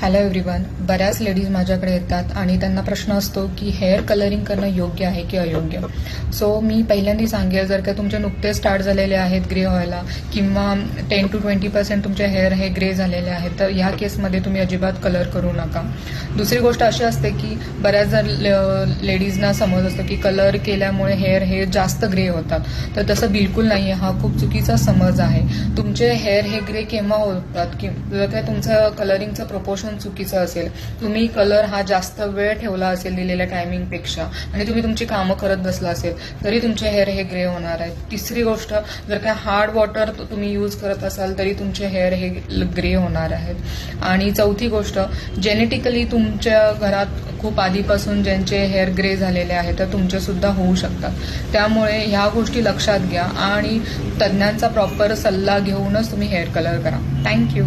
Hello everyone. बऱ्याच ladies माझ्याकडे येतात आणि त्यांना प्रश्न असतो की हेअर कलरिंग करणं योग्य आहे की अयोग्य. सो मी पहिल्यांदा सांगेल, जर का तुमचे नुकतेच स्टार्ट झालेले आहेत ग्रे व्हायला किंवा 10 to 20% तुमचे हेअर हे ग्रे झालेले आहेत, तर ह्या केसमध्ये तुम्ही अजिबात कलर करू नका. दुसरी गोष्ट अशी असते की बऱ्याच लेडीजना समज असतो की कलर केल्यामुळे हेअर हे जास्त ग्रे होतात, तर तसं बिलकुल नाही आहे. हा खूप चुकीचा समज आहे. तुमचे हेअर हे ग्रे केव्हा होतात की जर का तुमचं कलरिंगचं प्रोपोर्शन चुकीचं असेल, तुम्ही कलर हा जास्त वेळ ठेवला असेल दिलेल्या टायमिंगपेक्षा आणि तुम्ही तुमची कामं करत बसला असेल, तरी तुमचे हेअर हे ग्रे होणार आहेत. तिसरी गोष्ट, जर का हार्ड वॉटर तुम्ही यूज करत असाल तरी तुमचे हेअर हे ग्रे होणार आहेत. आणि चौथी गोष्ट, जेनेटिकली तुमच्या घरात खूप आधीपासून ज्यांचे हेअर ग्रे झालेले आहेत तर तुमचे सुद्धा होऊ शकतात. त्यामुळे ह्या गोष्टी लक्षात घ्या आणि तज्ज्ञांचा प्रॉपर सल्ला घेऊनच तुम्ही हेअर कलर करा. थँक्यू.